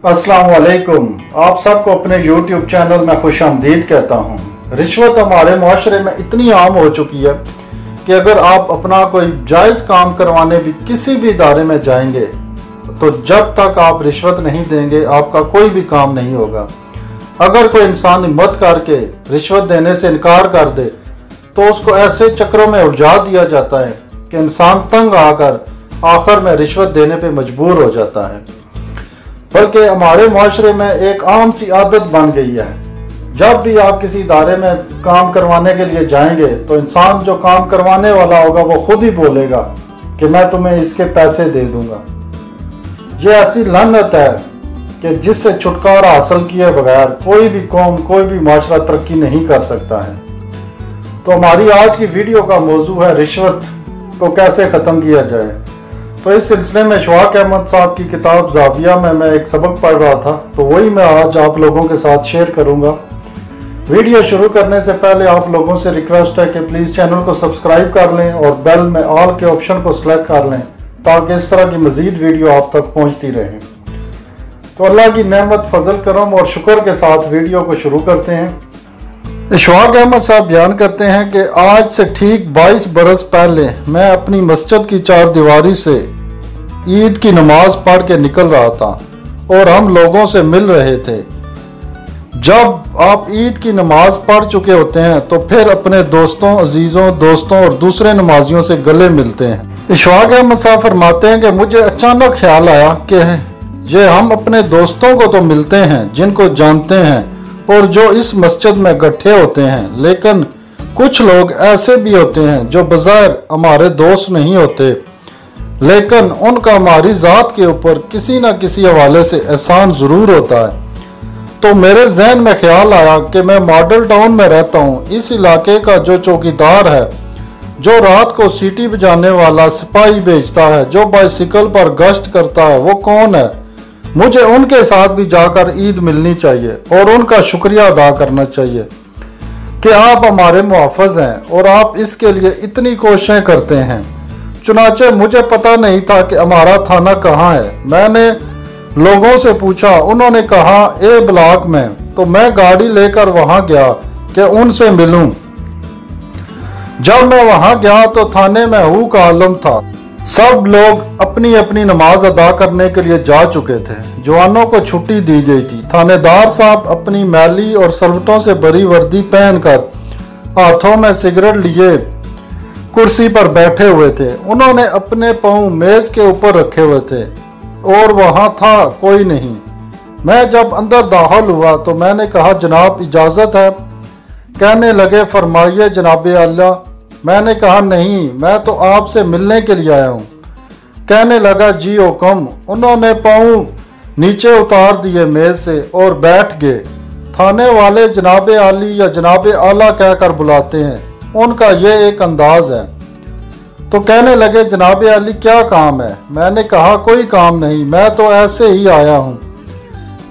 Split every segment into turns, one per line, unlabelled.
अस्सलाम वालेकुम। आप सबको अपने YouTube चैनल में खुश आमदीद कहता हूँ। रिश्वत हमारे माशरे में इतनी आम हो चुकी है कि अगर आप अपना कोई जायज़ काम करवाने भी किसी भी इदारे में जाएंगे तो जब तक आप रिश्वत नहीं देंगे आपका कोई भी काम नहीं होगा। अगर कोई इंसान हिम्मत करके रिश्वत देने से इनकार कर दे तो उसको ऐसे चक्रों में उलझा दिया जाता है कि इंसान तंग आकर आखिर में रिश्वत देने पे मजबूर हो जाता है। बल्कि हमारे माशरे में एक आम सी आदत बन गई है, जब भी आप किसी इदारे में काम करवाने के लिए जाएंगे तो इंसान जो काम करवाने वाला होगा वो खुद ही बोलेगा कि मैं तुम्हें इसके पैसे दे दूंगा। ये ऐसी लानत है कि जिससे छुटकारा हासिल किए बगैर कोई भी कौम कोई भी माशरा तरक्की नहीं कर सकता है। तो हमारी आज की वीडियो का मौजू है रिश्वत को कैसे ख़त्म किया जाए। तो इस सिलसिले में इशफाक अहमद साहब की किताब ज़ाविया में मैं एक सबक पढ़ रहा था, तो वही मैं आज आप लोगों के साथ शेयर करूंगा। वीडियो शुरू करने से पहले आप लोगों से रिक्वेस्ट है कि प्लीज़ चैनल को सब्सक्राइब कर लें और बेल में ऑल के ऑप्शन को सिलेक्ट कर लें ताकि इस तरह की मज़ीद वीडियो आप तक पहुँचती रहे। तो अल्लाह की नेमत, फजल, करम और शुक्र के साथ वीडियो को शुरू करते हैं। इशफाक अहमद साहब बयान करते हैं कि आज से ठीक 22 बरस पहले मैं अपनी मस्जिद की चार दीवारी से ईद की नमाज पढ़ के निकल रहा था और हम लोगों से मिल रहे थे। जब आप ईद की नमाज पढ़ चुके होते हैं तो फिर अपने दोस्तों, अजीज़ों, दोस्तों और दूसरे नमाजियों से गले मिलते हैं। इशफाक अहमद साहब फरमाते हैं कि मुझे अचानक ख्याल आया कि ये हम अपने दोस्तों को तो मिलते हैं जिनको जानते हैं और जो इस मस्जिद में इकट्ठे होते हैं, लेकिन कुछ लोग ऐसे भी होते हैं जो बज़ाहिर हमारे दोस्त नहीं होते लेकिन उनका हमारी ज़ात के ऊपर किसी न किसी हवाले से एहसान ज़रूर होता है। तो मेरे जहन में ख्याल आया कि मैं मॉडल टाउन में रहता हूँ, इस इलाके का जो चौकीदार है, जो रात को सीटी बजाने वाला सिपाही भेजता है, जो बाइसिकल पर गश्त करता है, वो कौन है। मुझे उनके साथ भी जाकर ईद मिलनी चाहिए और उनका शुक्रिया अदा करना चाहिए कि आप हमारे मुहाफ़िज़ हैं और आप इसके लिए इतनी कोशिशें करते हैं। चुनाचे मुझे पता नहीं था कि हमारा थाना कहाँ है। मैंने लोगों से पूछा, उन्होंने कहा ए ब्लॉक में। तो मैं गाड़ी लेकर वहाँ गया कि उनसे मिलूं। जब मैं वहाँ गया तो थाने में हू का आलम था। सब लोग अपनी अपनी नमाज अदा करने के लिए जा चुके थे। जवानों को छुट्टी दी गई थी। थानेदार साहब अपनी मैली और सलवटों से भरी वर्दी पहनकर हाथों में सिगरेट लिए कुर्सी पर बैठे हुए थे। उन्होंने अपने पाँव मेज के ऊपर रखे हुए थे और वहाँ था कोई नहीं। मैं जब अंदर दाखिल हुआ तो मैंने कहा, जनाब इजाज़त है। कहने लगे, फरमाइए जनाब आला। मैंने कहा, नहीं, मैं तो आपसे मिलने के लिए आया हूँ। कहने लगा, जी हुक्म। उन्होंने पाँव नीचे उतार दिए मेज से और बैठ गए। थाने वाले जनाब आली या जनाब आला कहकर बुलाते हैं, उनका ये एक अंदाज है। तो कहने लगे, जनाब आली क्या काम है। मैंने कहा, कोई काम नहीं, मैं तो ऐसे ही आया हूँ।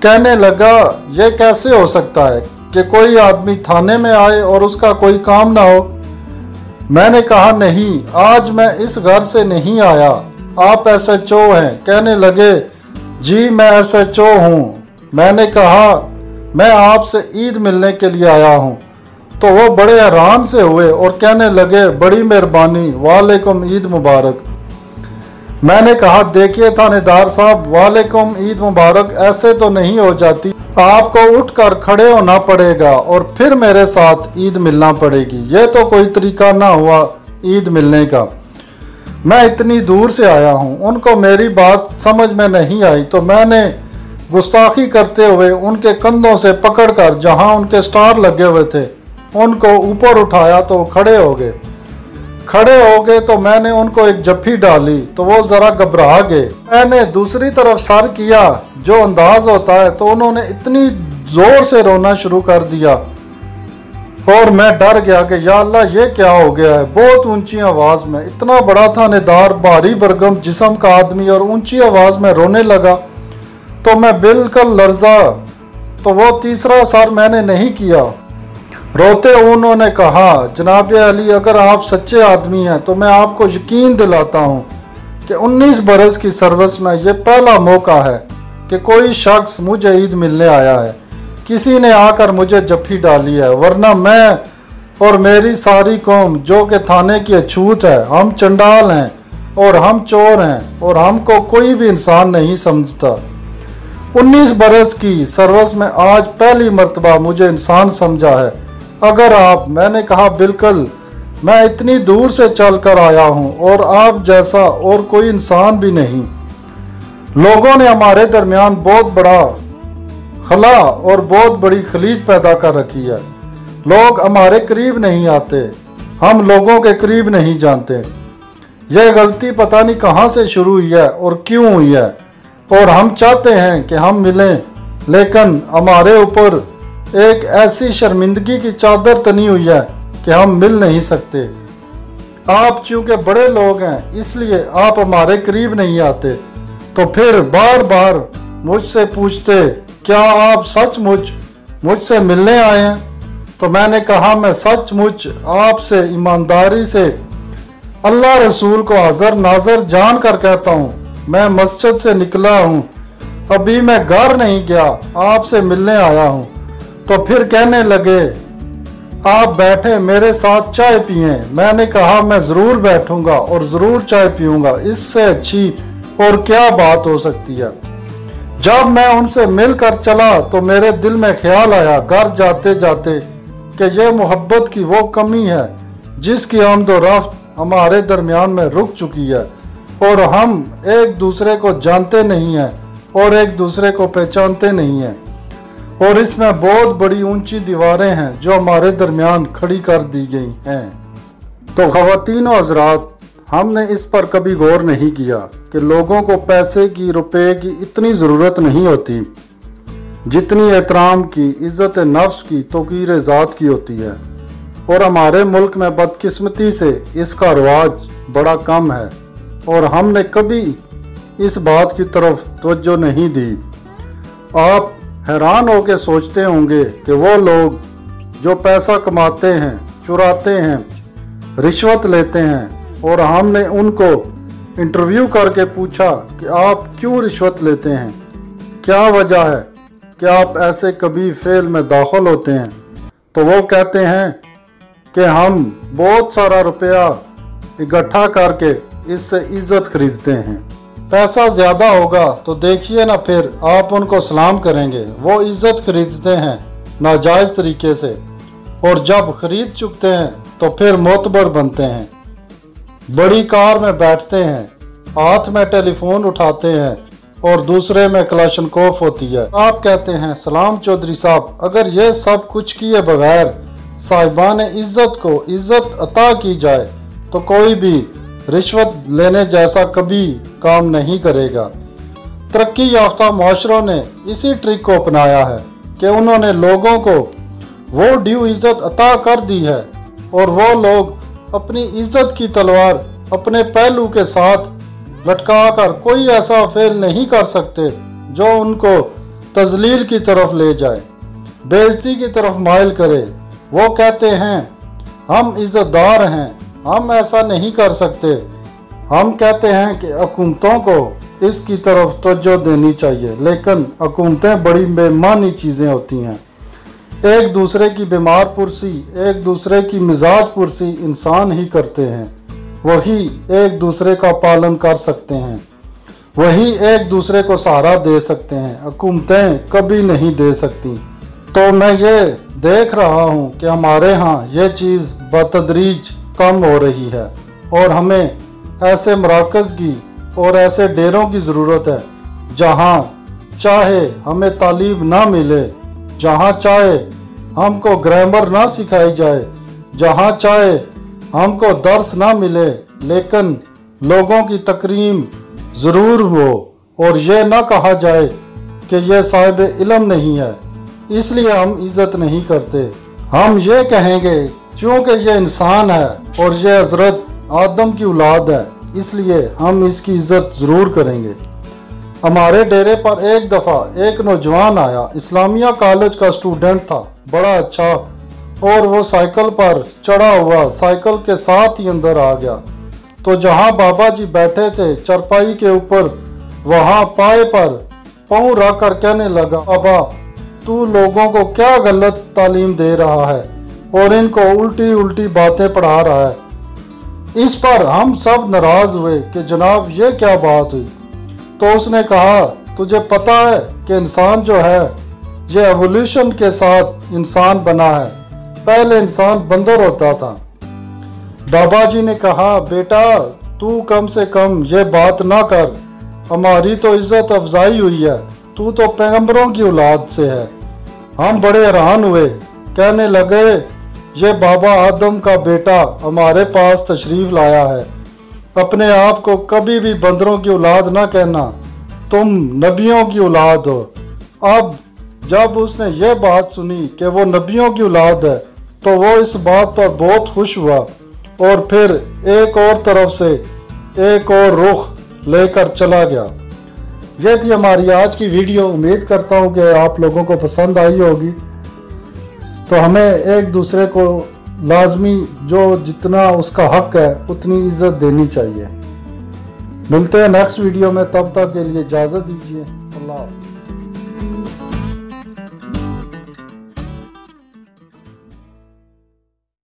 कहने लगा, ये कैसे हो सकता है कि कोई आदमी थाने में आए और उसका कोई काम ना हो। मैंने कहा, नहीं, आज मैं इस घर से नहीं आया, आप SHO हैं। कहने लगे, जी मैं SHO हूँ। मैंने कहा, मैं आपसे ईद मिलने के लिए आया हूँ। तो वो बड़े हैरान से हुए और कहने लगे, बड़ी मेहरबानी, वालेकुम ईद मुबारक। मैंने कहा, देखिए थानेदार साहब, वालेकुम ईद मुबारक ऐसे तो नहीं हो जाती, आपको उठकर खड़े होना पड़ेगा और फिर मेरे साथ ईद मिलना पड़ेगी। ये तो कोई तरीका ना हुआ ईद मिलने का। मैं इतनी दूर से आया हूँ। उनको मेरी बात समझ में नहीं आई तो मैंने गुस्ताखी करते हुए उनके कंधों से पकड़कर जहाँ उनके स्टार लगे हुए थे उनको ऊपर उठाया तो खड़े हो गए तो मैंने उनको एक जफ्फी डाली तो वो ज़रा घबरा गए। मैंने दूसरी तरफ सर किया जो अंदाज होता है तो उन्होंने इतनी ज़ोर से रोना शुरू कर दिया और मैं डर गया कि या अल्लाह ये क्या हो गया है। बहुत ऊंची आवाज़ में, इतना बड़ा थानेदार, भारी भरगम जिस्म का आदमी और ऊंची आवाज़ में रोने लगा तो मैं बिल्कुल लर्जा। तो वो तीसरा सर मैंने नहीं किया। रोते उन्होंने कहा, जनाब अली, अगर आप सच्चे आदमी हैं तो मैं आपको यकीन दिलाता हूँ कि 19 बरस की सर्विस में ये पहला मौका है कि कोई शख्स मुझे ईद मिलने आया है, किसी ने आकर मुझे जफ्फी डाली है, वरना मैं और मेरी सारी कौम जो कि थाने की अछूत है, हम चंडाल हैं और हम चोर हैं और हमको कोई भी इंसान नहीं समझता। 19 बरस की सर्विस में आज पहली मर्तबा मुझे इंसान समझा है। अगर आप, मैंने कहा बिल्कुल, मैं इतनी दूर से चल कर आया हूँ और आप जैसा और कोई इंसान भी नहीं। लोगों ने हमारे दरमियान बहुत बड़ा खला और बहुत बड़ी खलीज पैदा कर रखी है। लोग हमारे करीब नहीं आते, हम लोगों के करीब नहीं जानते। यह गलती पता नहीं कहाँ से शुरू हुई है और क्यों हुई है, और हम चाहते हैं कि हम मिलें, लेकिन हमारे ऊपर एक ऐसी शर्मिंदगी की चादर तनी हुई है कि हम मिल नहीं सकते। आप चूंकि बड़े लोग हैं इसलिए आप हमारे करीब नहीं आते, तो फिर बार बार मुझसे पूछते क्या आप सचमुच मुझसे मिलने आए हैं। तो मैंने कहा मैं सचमुच आपसे ईमानदारी से अल्लाह रसूल को हाज़र नाज़र जान कर कहता हूँ, मैं मस्जिद से निकला हूँ, अभी मैं घर नहीं गया, आपसे मिलने आया हूँ। तो फिर कहने लगे आप बैठे मेरे साथ चाय पिए। मैंने कहा मैं ज़रूर बैठूंगा और ज़रूर चाय पीऊंगा, इससे अच्छी और क्या बात हो सकती है। जब मैं उनसे मिलकर चला तो मेरे दिल में ख्याल आया घर जाते जाते कि यह मोहब्बत की वो कमी है जिसकी आमदोरफ्त हमारे दरमियान में रुक चुकी है, और हम एक दूसरे को जानते नहीं हैं और एक दूसरे को पहचानते नहीं हैं, और इसमें बहुत बड़ी ऊंची दीवारें हैं जो हमारे दरमियान खड़ी कर दी गई हैं। तो ख़वातीन और हज़रात, हमने इस पर कभी गौर नहीं किया कि लोगों को पैसे की, रुपए की इतनी ज़रूरत नहीं होती जितनी एहतराम की, इज़्ज़त नफ्स की, तौक़ीर ज़ात की होती है। और हमारे मुल्क में बदकिस्मती से इसका रवाज बड़ा कम है और हमने कभी इस बात की तरफ तवज्जो नहीं दी। आप हैरान होकर सोचते होंगे कि वो लोग जो पैसा कमाते हैं, चुराते हैं, रिश्वत लेते हैं, और हमने उनको इंटरव्यू करके पूछा कि आप क्यों रिश्वत लेते हैं, क्या वजह है कि आप ऐसे कभी फेल में दाखिल होते हैं, तो वो कहते हैं कि हम बहुत सारा रुपया इकट्ठा करके इससे इज्जत खरीदते हैं। पैसा ज़्यादा होगा तो देखिए ना, फिर आप उनको सलाम करेंगे, वो इज्जत खरीदते हैं नाजायज़ तरीके से, और जब खरीद चुकते हैं तो फिर मोतबर बनते हैं, बड़ी कार में बैठते हैं, हाथ में टेलीफोन उठाते हैं और दूसरे में कलाशनकोफ होती है। आप कहते हैं सलाम चौधरी साहब, अगर ये सब कुछ किए बगैर साहिबान इज्जत को इज्जत अता की जाए तो कोई भी रिश्वत लेने जैसा कभी काम नहीं करेगा। तरक्की याफ्ता माशरों ने इसी ट्रिक को अपनाया है कि उन्होंने लोगों को वो ड्यू इज्जत अता कर दी है, और वो लोग अपनी इज्जत की तलवार अपने पहलू के साथ लटका कर कोई ऐसा फेल नहीं कर सकते जो उनको तजलील की तरफ ले जाए, बेइज्जती की तरफ माइल करे। वो कहते हैं हम इज्जतदार हैं, हम ऐसा नहीं कर सकते। हम कहते हैं कि हुकूमतों को इसकी तरफ तवज्जो देनी चाहिए, लेकिन हुकूमतें बड़ी बेईमानी चीज़ें होती हैं। एक दूसरे की बीमार पुरसी, एक दूसरे की मिजाज पुरसी इंसान ही करते हैं, वही एक दूसरे का पालन कर सकते हैं, वही एक दूसरे को सहारा दे सकते हैं, हुकूमतें कभी नहीं दे सकती। तो मैं ये देख रहा हूँ कि हमारे यहाँ ये चीज़ बतदरीज कम हो रही है, और हमें ऐसे मराकज़ की और ऐसे डेरों की ज़रूरत है जहाँ चाहे हमें तालीम ना मिले, जहाँ चाहे हमको ग्रामर ना सिखाई जाए, जहाँ चाहे हमको दर्स ना मिले, लेकिन लोगों की तकरीम ज़रूर हो और ये ना कहा जाए कि ये साहिब इल्म नहीं है इसलिए हम इज़्ज़त नहीं करते। हम ये कहेंगे क्योंकि ये इंसान है और ये हज़रत आदम की औलाद है, इसलिए हम इसकी इज़्ज़त ज़रूर करेंगे। हमारे डेरे पर एक दफ़ा एक नौजवान आया, इस्लामिया कॉलेज का स्टूडेंट था, बड़ा अच्छा, और वो साइकिल पर चढ़ा हुआ साइकिल के साथ ही अंदर आ गया। तो जहाँ बाबा जी बैठे थे चरपाई के ऊपर, वहाँ पाए पर पाँव रख कर कहने लगा, अबा तू लोगों को क्या गलत तालीम दे रहा है और इनको उल्टी उल्टी बातें पढ़ा रहा है। इस पर हम सब नाराज हुए कि जनाब ये क्या बात हुई। तो उसने कहा, तुझे पता है कि इंसान जो है ये एवोल्यूशन के साथ इंसान बना है, पहले इंसान बंदर होता था। बाबा जी ने कहा, बेटा तू कम से कम ये बात ना कर, हमारी तो इज्जत अफजाई हुई है, तू तो पैगंबरों की औलाद से है। हम बड़े हैरान हुए, कहने लगे ये बाबा आदम का बेटा हमारे पास तशरीफ लाया है, अपने आप को कभी भी बंदरों की औलाद ना कहना, तुम नबियों की औलाद हो। अब जब उसने ये बात सुनी कि वो नबियों की औलाद है तो वो इस बात पर बहुत खुश हुआ और फिर एक और तरफ से एक और रुख लेकर चला गया। ये थी हमारी आज की वीडियो। उम्मीद करता हूँ कि आप लोगों को पसंद आई होगी। तो हमें एक दूसरे को लाजमी जो जितना उसका हक है उतनी इज्जत देनी चाहिए। मिलते हैं नेक्स्ट वीडियो में, तब तक के लिए इजाज़त दीजिए। अल्लाह।